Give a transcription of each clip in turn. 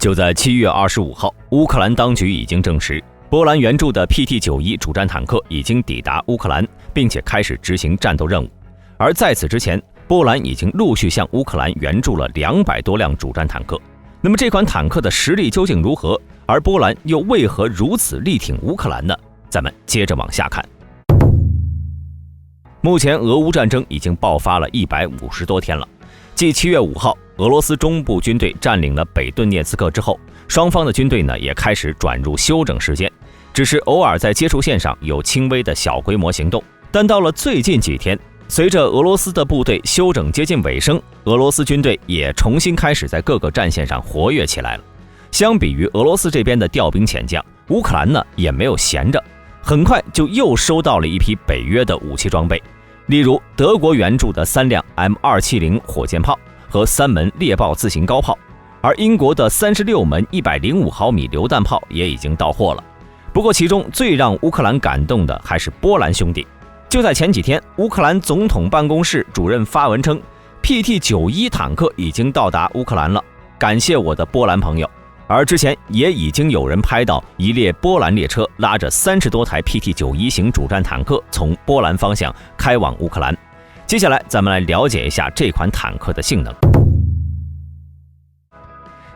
就在7月25号，乌克兰当局已经证实，波兰援助的 PT-91主战坦克已经抵达乌克兰，并且开始执行战斗任务。而在此之前，波兰已经陆续向乌克兰援助了200多辆主战坦克。那么这款坦克的实力究竟如何？而波兰又为何如此力挺乌克兰呢？咱们接着往下看。目前俄乌战争已经爆发了150多天了。继7月5号俄罗斯中部军队占领了北顿涅茨克之后，双方的军队呢也开始转入休整时间，只是偶尔在接触线上有轻微的小规模行动。但到了最近几天，随着俄罗斯的部队休整接近尾声，俄罗斯军队也重新开始在各个战线上活跃起来了。相比于俄罗斯这边的调兵遣将，乌克兰呢也没有闲着，很快就又收到了一批北约的武器装备，例如德国援助的3辆 M270 火箭炮和3门猎豹自行高炮，而英国的36门105毫米榴弹炮也已经到货了。不过其中最让乌克兰感动的还是波兰兄弟。就在前几天，乌克兰总统办公室主任发文称 PT-91坦克已经到达乌克兰了，感谢我的波兰朋友。而之前也已经有人拍到一列波兰列车拉着30多台 PT-91型主战坦克从波兰方向开往乌克兰。接下来咱们来了解一下这款坦克的性能。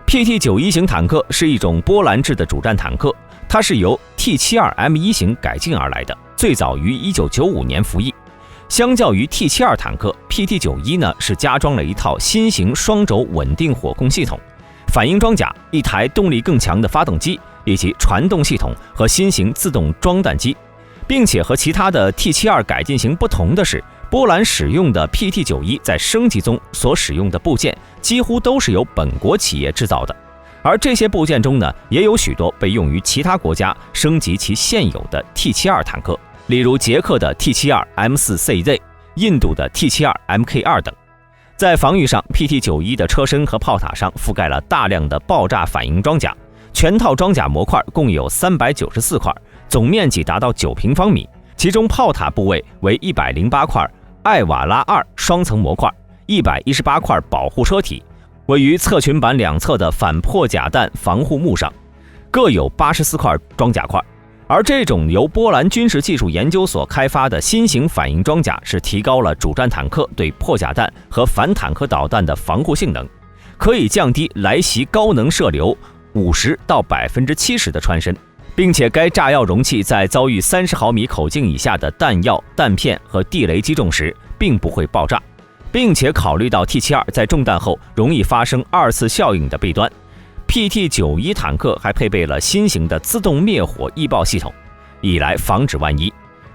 PT-91型坦克是一种波兰制的主战坦克，它是由 T72M1 型改进而来的，最早于1995年服役。相较于 T72坦克， PT-91呢是加装了一套新型双轴稳定火控系统，反应装甲、一台动力更强的发动机，以及传动系统和新型自动装弹机。并且和其他的 T72改进型不同的是，波兰使用的 PT-91在升级中所使用的部件几乎都是由本国企业制造的，而这些部件中呢，也有许多被用于其他国家升级其现有的 T72坦克，例如捷克的 T72M4CZ、印度的 T72MK2 等。在防御上， PT-91的车身和炮塔上覆盖了大量的爆炸反应装甲，全套装甲模块共有394块，总面积达到9平方米，其中炮塔部位为108块艾瓦拉2双层模块，118块保护车体，位于侧裙板两侧的反破甲弹防护幕上，各有84块装甲块。而这种由波兰军事技术研究所开发的新型反应装甲是提高了主战坦克对破甲弹和反坦克导弹的防护性能，可以降低来袭高能射流50%到70%的穿身，并且该炸药容器在遭遇30毫米口径以下的弹药、弹片和地雷击中时并不会爆炸，并且考虑到 T72在中弹后容易发生2次效应的弊端， PT-91坦克还配备了新型的自动灭火易爆系统，以来防止万一。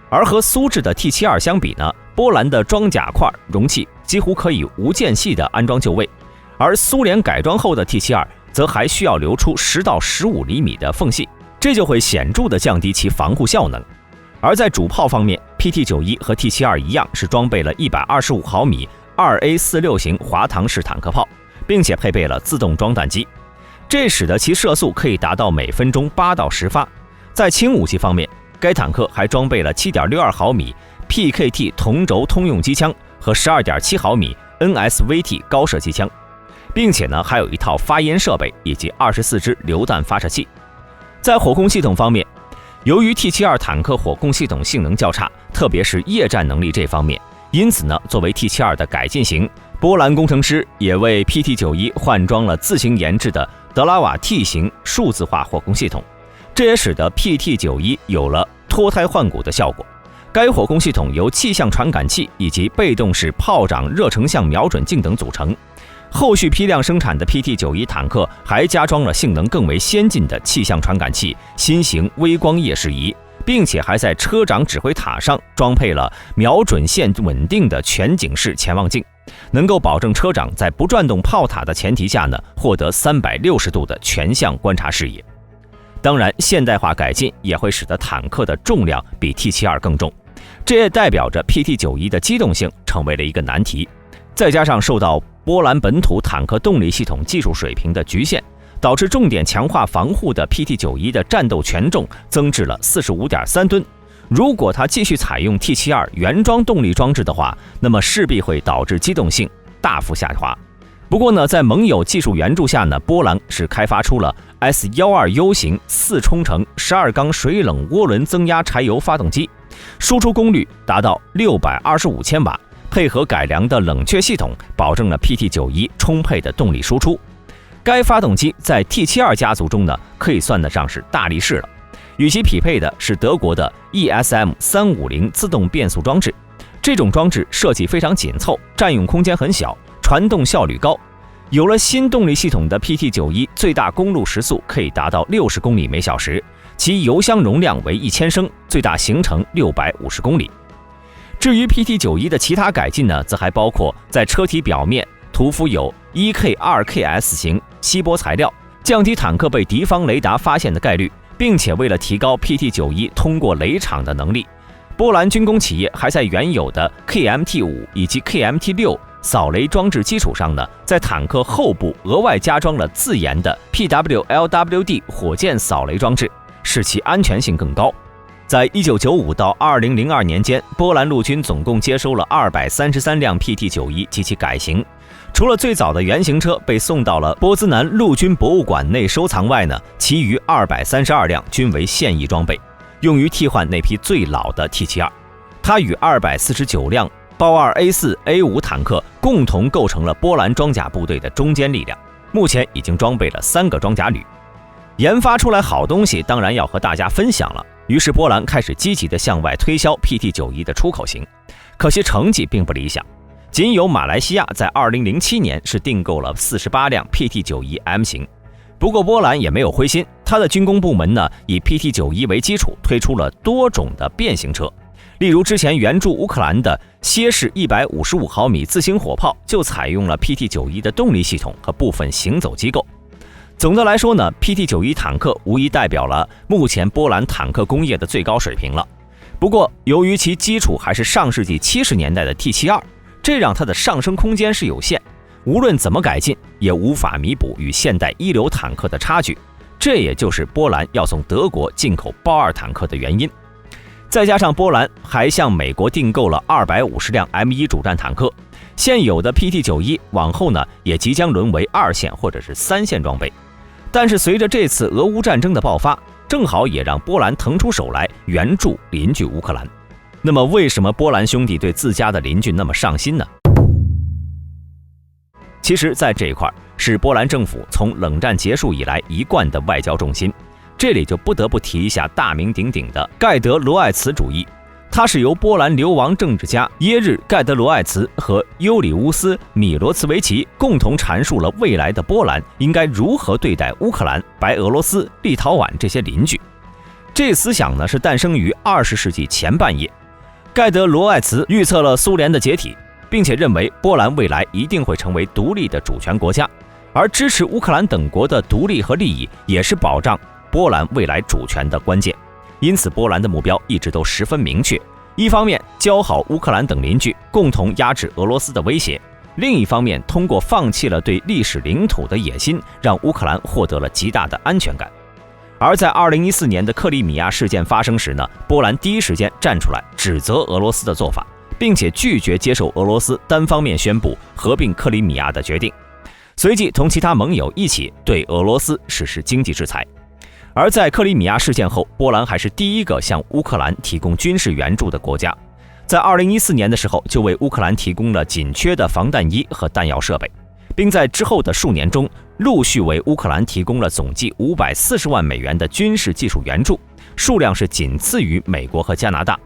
而和苏制的 T72相比呢，波兰的装甲块容器几乎可以无间隙地安装就位，而苏联改装后的 T72则还需要留出10到15厘米的缝隙，这就会显著地降低其防护效能。而在主炮方面， PT-91和 T72一样是装备了125毫米 2A46 型滑膛式坦克炮，并且配备了自动装弹机，这使得其射速可以达到每分钟8到10发。在轻武器方面，该坦克还装备了 7.62毫米 PKT 同轴通用机枪和 12.7毫米 NSVT 高射机枪，并且呢还有一套发烟设备以及24支榴弹发射器。在火控系统方面，由于 T72坦克火控系统性能较差，特别是夜战能力这方面，因此呢作为 T72的改进型，波兰工程师也为 PT-91换装了自行研制的德拉瓦 T 型数字化火控系统，这也使得 PT-91有了脱胎换骨的效果。该火控系统由气象传感器以及被动式炮长热成像瞄准镜等组成。后续批量生产的 PT-91坦克还加装了性能更为先进的气象传感器、新型微光夜视仪，并且还在车长指挥塔上装配了瞄准线稳定的全景式潜望镜，能够保证车长在不转动炮塔的前提下呢，获得360度的全向观察视野。当然，现代化改进也会使得坦克的重量比 T72更重，这也代表着 PT-91的机动性成为了一个难题。再加上受到波兰本土坦克动力系统技术水平的局限，导致重点强化防护的 PT-91的战斗权重增至了 45.3 吨。如果它继续采用 T72原装动力装置的话，那么势必会导致机动性大幅下滑。不过呢，在盟友技术援助下呢，波兰是开发出了 S12U 型4冲程12缸水冷涡轮增压柴油发动机，输出功率达到625千瓦，配合改良的冷却系统，保证了 PT91充沛的动力输出。该发动机在 T72 家族中呢，可以算得上是大力士了。与其匹配的是德国的 ESM350 自动变速装置，这种装置设计非常紧凑，占用空间很小，传动效率高。有了新动力系统的 PT91 最大公路时速可以达到60公里每小时，其油箱容量为1000升，最大行程650公里。至于 PT91 的其他改进呢，则还包括在车体表面涂敷有 1K2KS 型锡箔材料，降低坦克被敌方雷达发现的概率，并且为了提高 PT91 通过雷场的能力，波兰军工企业还在原有的 KMT5 以及 KMT6 扫雷装置基础上呢，在坦克后部额外加装了自研的 PWLWD 火箭扫雷装置，使其安全性更高。在1995到2002年间，波兰陆军总共接收了233辆 PT91 及其改型。除了最早的原型车被送到了波兹南陆军博物馆内收藏外呢，其余232辆均为现役装备，用于替换那批最老的 T72。它与249辆豹2 A4、A5 坦克共同构成了波兰装甲部队的中坚力量，目前已经装备了3个装甲旅。研发出来好东西，当然要和大家分享了。于是波兰开始积极地向外推销 PT91 的出口型，可惜成绩并不理想。仅有马来西亚在2007年是订购了48辆 PT91M 型。不过波兰也没有灰心，它的军工部门呢，以 PT91 为基础推出了多种的变形车。例如之前援助乌克兰的蝎式155毫米自行火炮就采用了 PT91 的动力系统和部分行走机构。总的来说呢， PT91 坦克无疑代表了目前波兰坦克工业的最高水平了。不过由于其基础还是上世纪70年代的 T72， 这让它的上升空间是有限，无论怎么改进也无法弥补与现代一流坦克的差距。这也就是波兰要从德国进口豹2坦克的原因。再加上波兰还向美国订购了250辆 M1 主战坦克，现有的 PT91 往后呢也即将沦为2线或者是3线装备。但是随着这次俄乌战争的爆发，正好也让波兰腾出手来援助邻居乌克兰。那么为什么波兰兄弟对自家的邻居那么上心呢？其实在这一块是波兰政府从冷战结束以来一贯的外交重心，这里就不得不提一下大名鼎鼎的盖德罗艾茨主义。它是由波兰流亡政治家耶日盖德罗艾茨和尤里乌斯米罗茨维奇共同阐述了未来的波兰应该如何对待乌克兰、白俄罗斯、立陶宛这些邻居。这思想呢是诞生于20世纪前半叶。盖德罗艾茨预测了苏联的解体，并且认为波兰未来一定会成为独立的主权国家，而支持乌克兰等国的独立和利益也是保障波兰未来主权的关键。因此波兰的目标一直都十分明确，一方面交好乌克兰等邻居，共同压制俄罗斯的威胁，另一方面通过放弃了对历史领土的野心，让乌克兰获得了极大的安全感。而在2014年的克里米亚事件发生时呢，波兰第一时间站出来指责俄罗斯的做法，并且拒绝接受俄罗斯单方面宣布合并克里米亚的决定，随即同其他盟友一起对俄罗斯实施经济制裁。而在克里米亚事件后，波兰还是第一个向乌克兰提供军事援助的国家，在2014年的时候就为乌克兰提供了紧缺的防弹衣和弹药设备，并在之后的数年中陆续为乌克兰提供了总计540万美元的军事技术援助，数量是仅次于美国和加拿大。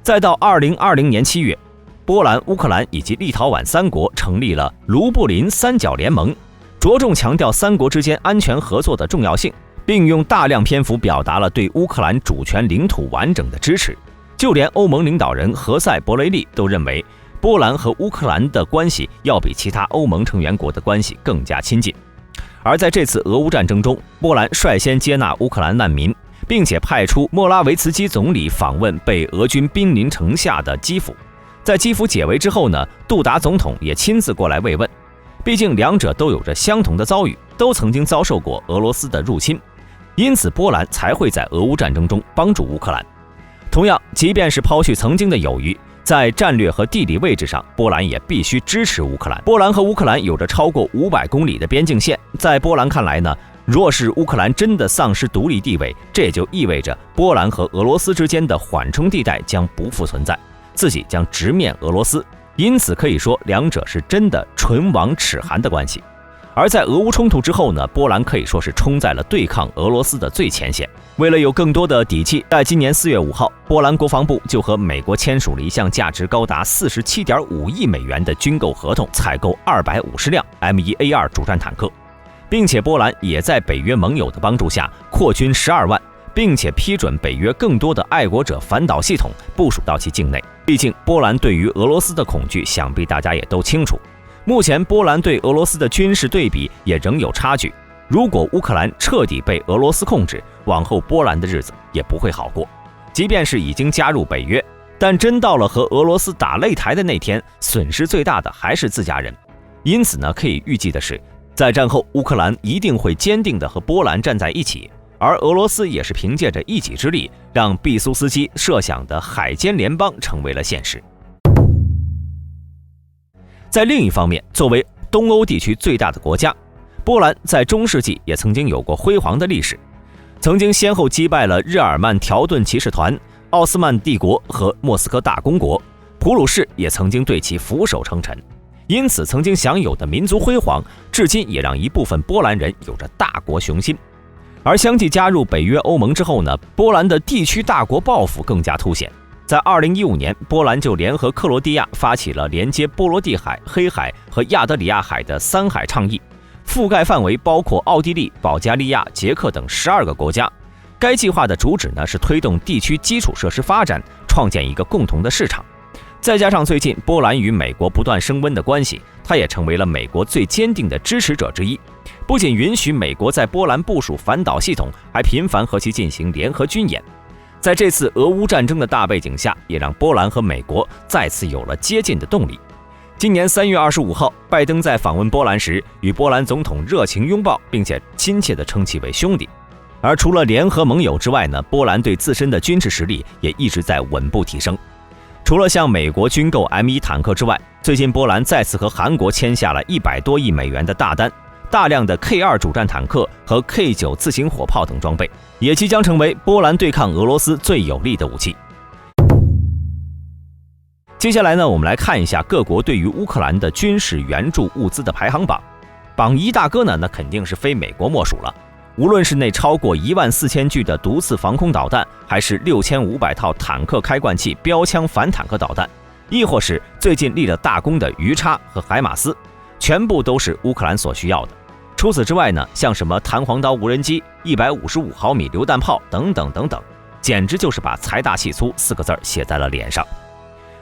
再到2020年7月，波兰、乌克兰以及立陶宛3国成立了卢布林三角联盟，着重强调3国之间安全合作的重要性，并用大量篇幅表达了对乌克兰主权领土完整的支持。就连欧盟领导人何塞·伯雷利都认为，波兰和乌克兰的关系要比其他欧盟成员国的关系更加亲近。而在这次俄乌战争中，波兰率先接纳乌克兰难民，并且派出莫拉维茨基总理访问被俄军兵临城下的基辅。在基辅解围之后呢，杜达总统也亲自过来慰问，毕竟两者都有着相同的遭遇，都曾经遭受过俄罗斯的入侵，因此波兰才会在俄乌战争中帮助乌克兰。同样，即便是抛去曾经的友谊，在战略和地理位置上，波兰也必须支持乌克兰。波兰和乌克兰有着超过500公里的边境线，在波兰看来呢，若是乌克兰真的丧失独立地位，这也就意味着波兰和俄罗斯之间的缓冲地带将不复存在，自己将直面俄罗斯。因此可以说，两者是真的唇亡齿寒的关系。而在俄乌冲突之后呢，波兰可以说是冲在了对抗俄罗斯的最前线。为了有更多的底气，在今年4月5号，波兰国防部就和美国签署了一项价值高达47.5亿美元的军购合同，采购250辆 M1A2 主战坦克，并且波兰也在北约盟友的帮助下扩军12万，并且批准北约更多的爱国者反导系统部署到其境内。毕竟波兰对于俄罗斯的恐惧，想必大家也都清楚。目前波兰对俄罗斯的军事对比也仍有差距，如果乌克兰彻底被俄罗斯控制，往后波兰的日子也不会好过。即便是已经加入北约，但真到了和俄罗斯打擂台的那天，损失最大的还是自家人。因此呢，可以预计的是，在战后乌克兰一定会坚定地和波兰站在一起，而俄罗斯也是凭借着一己之力，让毕苏斯基设想的海监联邦成为了现实。在另一方面，作为东欧地区最大的国家，波兰在中世纪也曾经有过辉煌的历史，曾经先后击败了日耳曼条顿骑士团、奥斯曼帝国和莫斯科大公国，普鲁士也曾经对其俯首称臣，因此曾经享有的民族辉煌，至今也让一部分波兰人有着大国雄心。而相继加入北约欧盟之后呢，波兰的地区大国抱负更加凸显。在2015年，波兰就联合克罗地亚发起了连接波罗的海、黑海和亚得里亚海的3海倡议，覆盖范围包括奥地利、保加利亚、捷克等12个国家。该计划的主旨呢是推动地区基础设施发展，创建一个共同的市场。再加上最近波兰与美国不断升温的关系，它也成为了美国最坚定的支持者之一。不仅允许美国在波兰部署反导系统，还频繁和其进行联合军演。在这次俄乌战争的大背景下，也让波兰和美国再次有了接近的动力。今年3月25号，拜登在访问波兰时，与波兰总统热情拥抱，并且亲切地称其为兄弟。而除了联合盟友之外呢，波兰对自身的军事实力也一直在稳步提升。除了向美国军购 M1 坦克之外，最近波兰再次和韩国签下了100多亿美元的大单，大量的 K2 主战坦克和 K9 自行火炮等装备，也即将成为波兰对抗俄罗斯最有力的武器。接下来呢，我们来看一下各国对于乌克兰的军事援助物资的排行榜。榜一大哥呢，那肯定是非美国莫属了。无论是那超过14000具的毒刺防空导弹，还是6500套坦克开罐器标枪反坦克导弹，亦或是最近立了大功的鱼叉和海马斯，全部都是乌克兰所需要的。除此之外呢，像什么弹簧刀无人机、155毫米榴弹炮等等等等，简直就是把财大气粗4个字写在了脸上。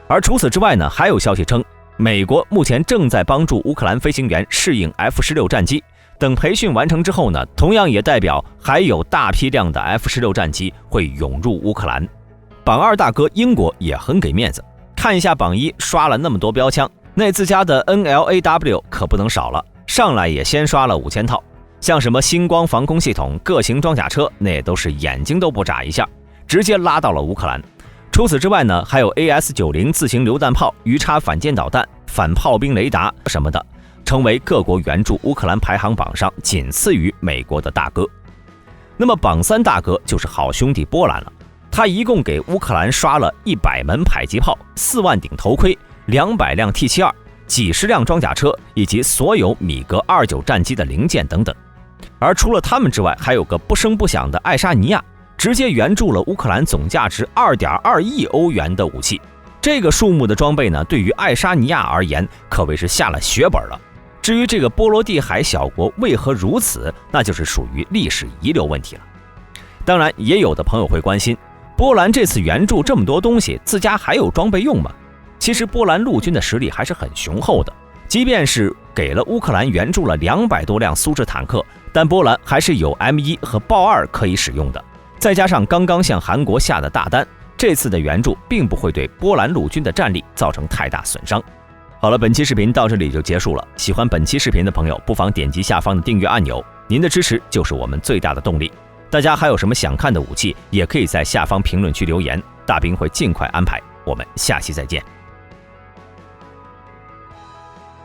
而除此之外呢，还有消息称，美国目前正在帮助乌克兰飞行员适应 F-16战机，等培训完成之后呢，同样也代表还有大批量的 F-16战机会涌入乌克兰。榜二大哥英国也很给面子，看一下榜一刷了那么多标枪，那自家的 NLAW 可不能少了，上来也先刷了5000套。像什么星光防空系统、各型装甲车，那也都是眼睛都不眨一下，直接拉到了乌克兰。除此之外呢，还有 AS90 自行榴弹炮、鱼叉反舰导弹、反炮兵雷达什么的，成为各国援助乌克兰排行榜上仅次于美国的大哥。那么榜三大哥就是好兄弟波兰了，他一共给乌克兰刷了100门迫击炮、4万顶头盔、200辆 T72、几十辆装甲车以及所有米格29战机的零件等等。而除了他们之外，还有个不声不响的爱沙尼亚，直接援助了乌克兰总价值2.2亿欧元的武器。这个数目的装备呢，对于爱沙尼亚而言可谓是下了血本了。至于这个波罗的海小国为何如此，那就是属于历史遗留问题了。当然，也有的朋友会关心，波兰这次援助这么多东西，自家还有装备用吗？其实波兰陆军的实力还是很雄厚的，即便是给了乌克兰援助了200多辆苏制坦克，但波兰还是有 M1 和豹2可以使用的。再加上刚刚向韩国下的大单，这次的援助并不会对波兰陆军的战力造成太大损伤。好了，本期视频到这里就结束了。喜欢本期视频的朋友，不妨点击下方的订阅按钮，您的支持就是我们最大的动力。大家还有什么想看的武器，也可以在下方评论区留言，大兵会尽快安排。我们下期再见。